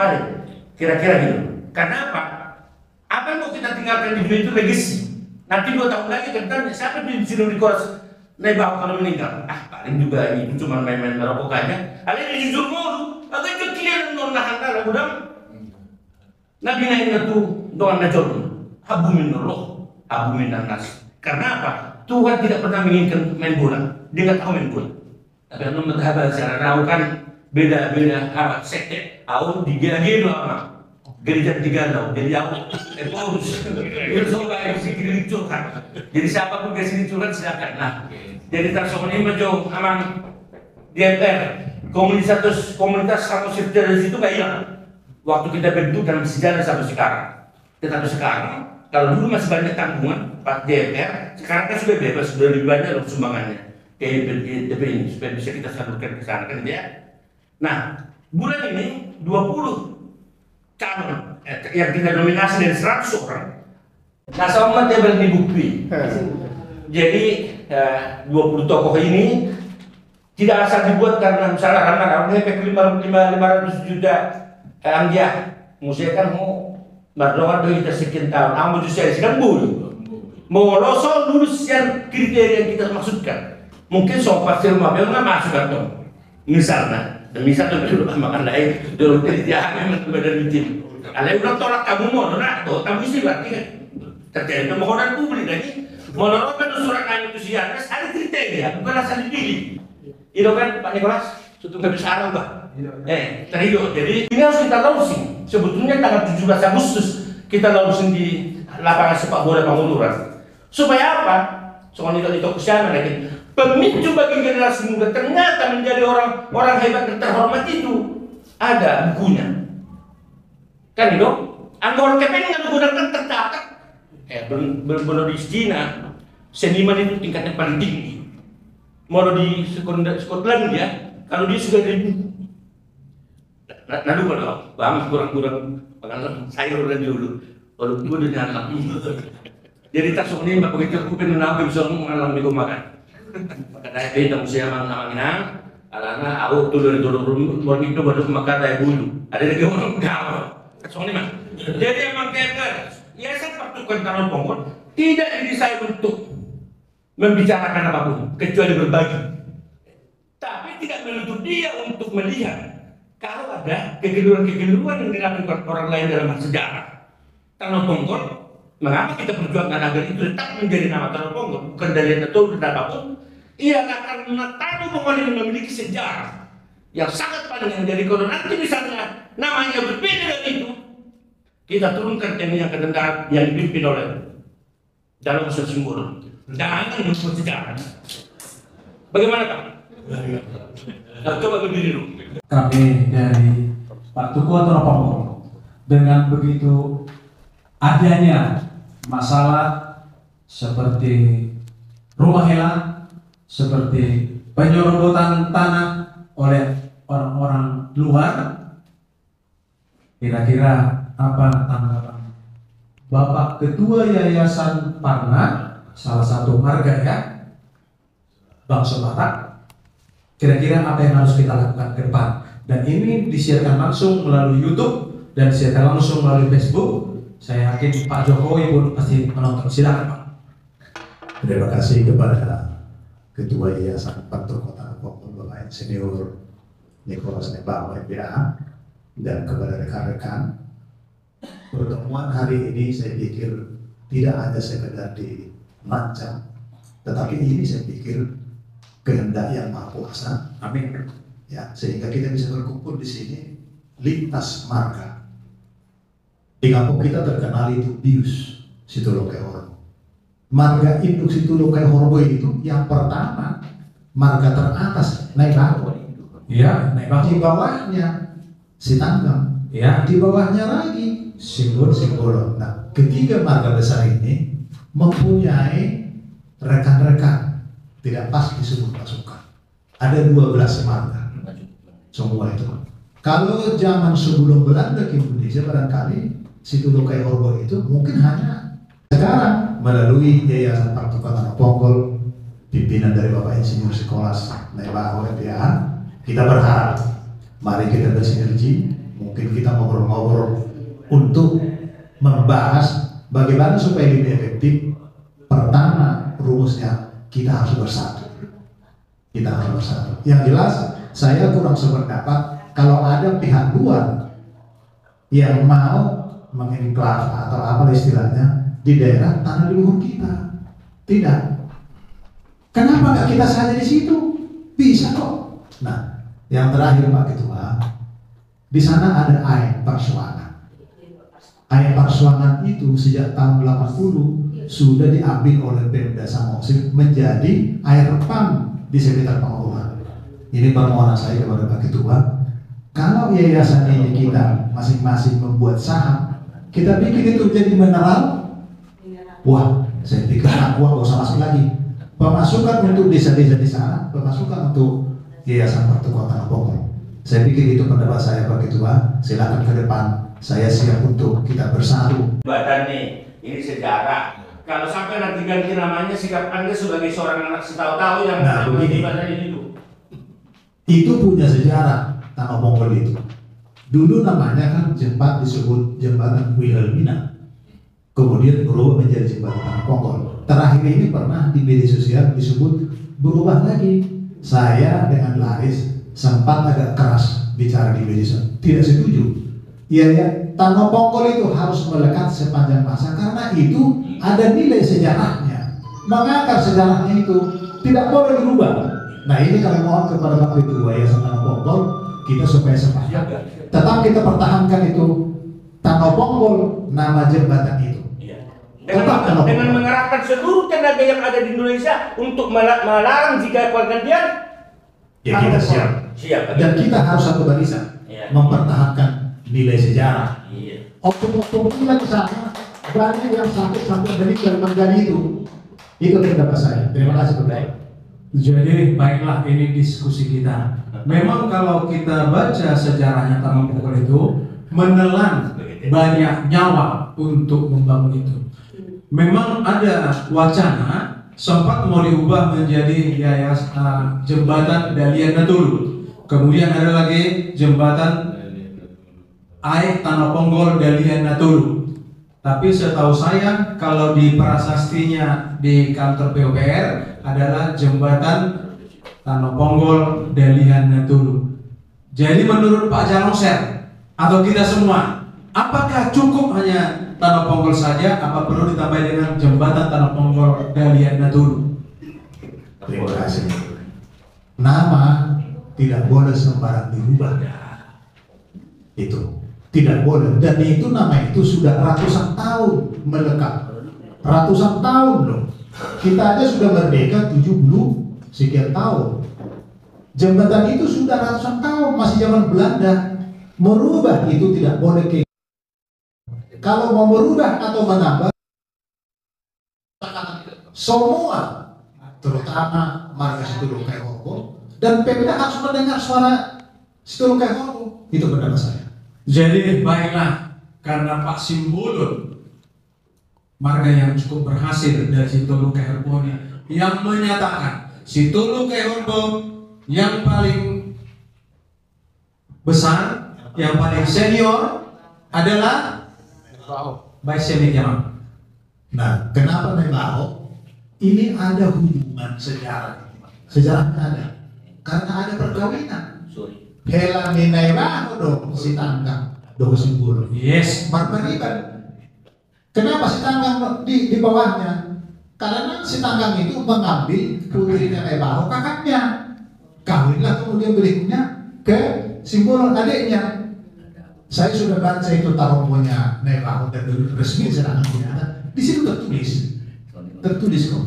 Ada, kira-kira gitu. Karena apa? Apa yang mau kita tinggalkan di dunia itu legacy. Nanti 2 tahun lagi kan siapa di sini Nicholas Naibao kalau meninggal? Paling juga itu cuma main-main merokok aja. Ada yang jujur mau, agak itu kalian non nahan udah. Nabi naik itu doa najor, habumin Allah, habumin nas. Karena apa? Tuhan tidak pernah menginginkan main bola. Dia nggak tahu main bola. Tapi anu madhab secara tahu kan beda-beda apa sekte. Aku digagi lama. Gereja digalau, jadi aku Paulus. Itu soalnya sikit curhat. Jadi siapapun ke sini curhat silakan. Nah, jadi transform ini menjauh aman DPR. Komunitas sama dari situ nggak hilang. Waktu kita bentuk dalam sejarah sampai sekarang. Tetapi sekarang, kalau dulu masih banyak tanggungan Pak DPR, sekarang kan sudah bebas, sudah lebih banyak loh sumbangannya. DP ini supaya bisa kita salurkan ke sana kan ya. Nah, bulan ini 20 calon yang kita nominasi dari 100 orang. Nah, sama dia berani bukti. Jadi 20 tokoh ini tidak asal dibuat karena misalnya karena efek 500 juta dia musuhnya kan mau merdeka dari kita sekian tahun, amu justru sedang bulu. Mau losol lulus yang kriteria yang kita maksudkan. Mungkin so pasti rumah nggak masuk atau misalnya dulu makan lain dulu kerjaan memang badan tim. Alai udah tolak kamu mau nak tuh kamu sih berarti kan terjadi permohonan publik lagi. Menurut surat kami itu siapa ada kriteria bukan asal dipilih. Itu kan Pak Nicholas, itu nggak bisa arah Pak. Terido. Jadi ini harus kita launching. Sebetulnya tanggal 17 Agustus kita launching di lapangan sepak bola Pangunuran. Supaya apa? Soalnya itu kesianan lagi. Pemicu bagi generasi muda ternyata menjadi orang hebat dan terhormat itu ada bukunya. Kan itu? Anggota kepengen nggak menggunakan tercatat. Benar di Cina seniman itu tingkatnya paling tinggi. Mau di Scotland ya, kalau dia sudah di Nadu pada bang kurang pengalam sayur dan dulu kalau gue udah nyala jadi tak sok ini begitu aku pengen apa bisa mengalami gue makan makanya itu mesti aman karena aku tuh dari rumah itu baru makan kayak bulu ada lagi orang kau sok ini mah jadi emang kayak ya saya patukan kalau pokok tidak didesain untuk membicarakan apapun kecuali berbagi tapi tidak menutup dia untuk melihat kalau ada kekeliruan yang dilakukan orang lain dalam sejarah. Tanah Ponggol, mengapa kita perjuangkan agar itu tetap menjadi nama Tanah Ponggol? Bukan dari atau apapun. Ia karena Tanah Ponggol ini memiliki sejarah yang sangat panjang. Jadi kalau nanti misalnya namanya berbeda dari itu, kita turunkan TNI yang kedengaran yang dipimpin oleh dalam Sesungguh. Jangan menutup sejarah. Bagaimana Pak? Nah, coba berdiri dulu. Kami dari Pak Tuku atau Ponggol dengan begitu adanya masalah seperti rumah helang, seperti penyerobotan tanah oleh orang-orang luar, kira-kira apa tanggapan Bapak Ketua Yayasan Parna, salah satu marga ya, Bangsa Batak? Kira-kira apa yang harus kita lakukan ke depan? Dan ini disiarkan langsung melalui YouTube dan disiarkan langsung melalui Facebook. Saya yakin Pak Jokowi pun pasti menonton. Silakan Pak. Terima kasih kepada Ketua Yayasan Pantur Kota Ponggol Bapak Senior Nicholas Naibao MPA dan kepada rekan-rekan. Pertemuan hari ini saya pikir tidak hanya sekedar dirancang, tetapi ini saya pikir kehendak yang Maha Kuasa, amin. Ya, sehingga kita bisa berkumpul di sini lintas marga. Di kampung kita terkenal itu Bius Situlokai Horbo. Marga induk Situlokai Horbo itu yang pertama marga teratas Naibao. Iya, Naibao. Di bawahnya Sitanggam. Ya, di bawahnya lagi Singgolo. Nah, ketiga marga besar ini mempunyai rekan-rekan. Tidak pas disebut pasukan. Ada 12 marga. Semua itu. Kalau zaman sebelum Belanda ke Indonesia barangkali Situlokai Horbo itu mungkin hanya sekarang melalui Yayasan Pantur Kota Ponggol pimpinan dari Bapak Insinyur Nicholas Naibao MPA, kita berharap mari kita bersinergi, mungkin kita ngobrol ngobrol untuk membahas bagaimana supaya lebih efektif. Pertama, rumusnya kita harus bersatu. Kita harus bersatu. Yang jelas, saya kurang sependapat kalau ada pihak luar yang mau mengenklav atau apa istilahnya di daerah tanah leluhur kita. Tidak. Kenapa nggak kita saja di situ? Bisa kok. Nah, yang terakhir Pak Ketua, di sana ada air Parsuangan. Air Parsuangan itu sejak tahun 80 sudah diambil oleh Pemda Samosir menjadi air pam di sekitar Panguruhan. Ini permohonan saya kepada Pak Ketua, kalau yayasan ini kita masing-masing membuat saham, kita bikin itu jadi mineral, wah, saya pikir aqua gak usah masuk lagi. Pemasukan untuk desa-desa di sana, pemasukan untuk Yayasan Partu Kota Bogor. Saya pikir itu pendapat saya Pak Ketua. Silakan ke depan, saya siap untuk kita bersatu. Badan nih, ini sejarah. Kalau sampai nanti ganti namanya, sikap Anda sebagai seorang anak setahu-tahu yang begini. badan ini tuh. Itu punya sejarah Tanah Mongol itu. Dulu namanya kan jembatan disebut Jembatan Wilhelmina. Kemudian berubah menjadi Jembatan Tanah Mongol. Terakhir ini pernah di media sosial disebut berubah lagi. Saya dengan Laris sempat agak keras bicara di media sosial. Tidak setuju. Ya, Tanah Mongol itu harus melekat sepanjang masa karena itu ada nilai sejarahnya. Mengakar sejarahnya itu tidak boleh dirubah. Nah, ini kami mohon kepada Pak Ketua Yayasan Tanah Mongol, kita supaya sepakat. Tetap kita pertahankan itu Tanah Mongol, nama jembatan itu. Dengan mengerahkan seluruh tenaga yang ada di Indonesia untuk melarang jika pergantian, Ya kita siap. Dan kita harus satu barisan, mempertahankan nilai sejarah. Oknum-oknum kita di sana banyak yang sampai meninggal menggali itu. Itu pendapat saya. Terima kasih Pak. Jadi baiklah, ini diskusi kita. Memang kalau kita baca sejarahnya Tanah Mongol itu menelan banyak nyawa untuk membangun itu. Memang ada wacana sempat mau diubah menjadi yayasan jembatan Dalian Natulu. Kemudian ada lagi jembatan Air Tanah Mongol Dalian Natulu. Tapi setahu saya kalau di prasastinya di kantor PUPR adalah jembatan Tanah Mongol Dalian Natulu. Jadi menurut Pak Jalongser atau kita semua, apakah cukup hanya Tanah Mongol saja? Apa perlu ditambah dengan jembatan Tanah Mongol Dalian Natulu? Terima kasih. Nama tidak boleh sembarang dirubah. Itu tidak boleh. Dan itu nama itu sudah ratusan tahun melekat. Ratusan tahun loh. Kita aja sudah merdeka 70 sekian tahun. Jembatan itu sudah ratusan tahun, masih zaman Belanda. Merubah itu tidak boleh. Kalau mau merubah atau menambah, semua terutama marga Situlung Kehorbo dan Pemda harus mendengar suara Situlung Kehorbo. Itu pendapat saya. Jadi baiklah, karena Pak Simbolon, marga yang cukup berhasil dari Situlung Kehorbo yang menyatakan Situlung Kehorbo yang paling besar, yang paling senior adalah Baik Senior. Nah, kenapa Nebaho? Ini ada hubungan sejarah. Sejarahnya ada. Karena ada perkawinan. Hela Nebaho dong si Tanggang, dong Simbolo. Yes. Marmariban. Kenapa si Tanggang di bawahnya? Karena si Tanggang itu mengambil putrinya Nebaho, kakaknya. Kawinlah kemudian berikutnya ke Simbolo adiknya. Saya sudah baca itu taromonya Nebaho dan resmi sedang di situ tertulis kok.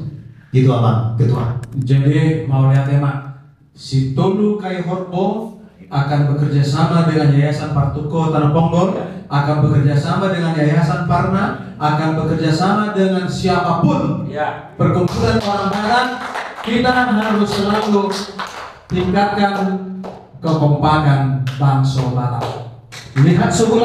Itu apa Ketua? Jadi mau lihat tema Situlung Kehorbo akan bekerja sama dengan Yayasan Partuko Tanah Mongol, akan bekerja sama dengan Yayasan Parna, akan bekerja sama dengan siapapun perkumpulan orang barat. Kita harus selalu tingkatkan kekompakan bangsa Batak. Lihat suku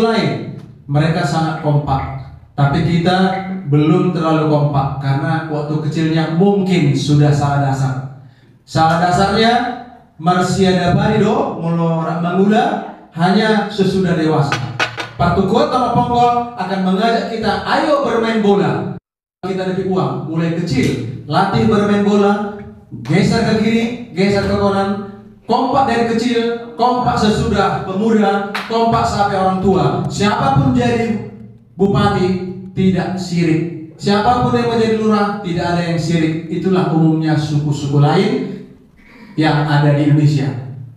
lain, mereka sangat kompak, tapi kita belum terlalu kompak karena waktu kecilnya mungkin sudah salah dasar. Salah dasarnya Marsiada Barido, Molo Mangula, hanya sesudah dewasa. Patu Kota Ponggol akan mengajak kita, ayo bermain bola. Kita dapat uang, mulai kecil, latih bermain bola, geser ke kiri, geser ke kanan, kompak dari kecil, kompak sesudah pemuda, kompak sampai orang tua. Siapapun jadi bupati tidak sirik, siapapun yang menjadi lurah tidak ada yang sirik. Itulah umumnya suku-suku lain yang ada di Indonesia.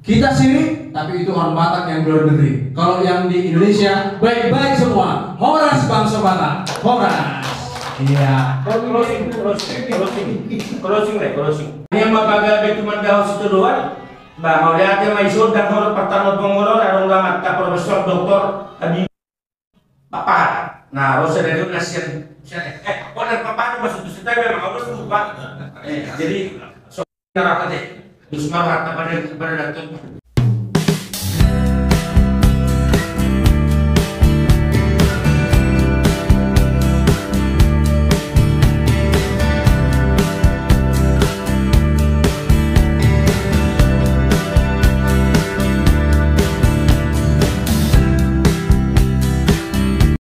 Kita sirik, tapi itu orang Batak yang luar negeri. Kalau yang di Indonesia baik-baik semua. Horas bangsa Batak, horas. Iya. Closing. Ini yang mabaga cuma dahulu situ doang. Bah, mau lihat yang maisur dan kalau pertama pengurus ada ulama Profesor Doktor Abi Papa. Nah, Rosa dari nasihat. Kalau Papa itu masuk kita memang harus lupa. Jadi so rapat deh. Terus marah kepada datang.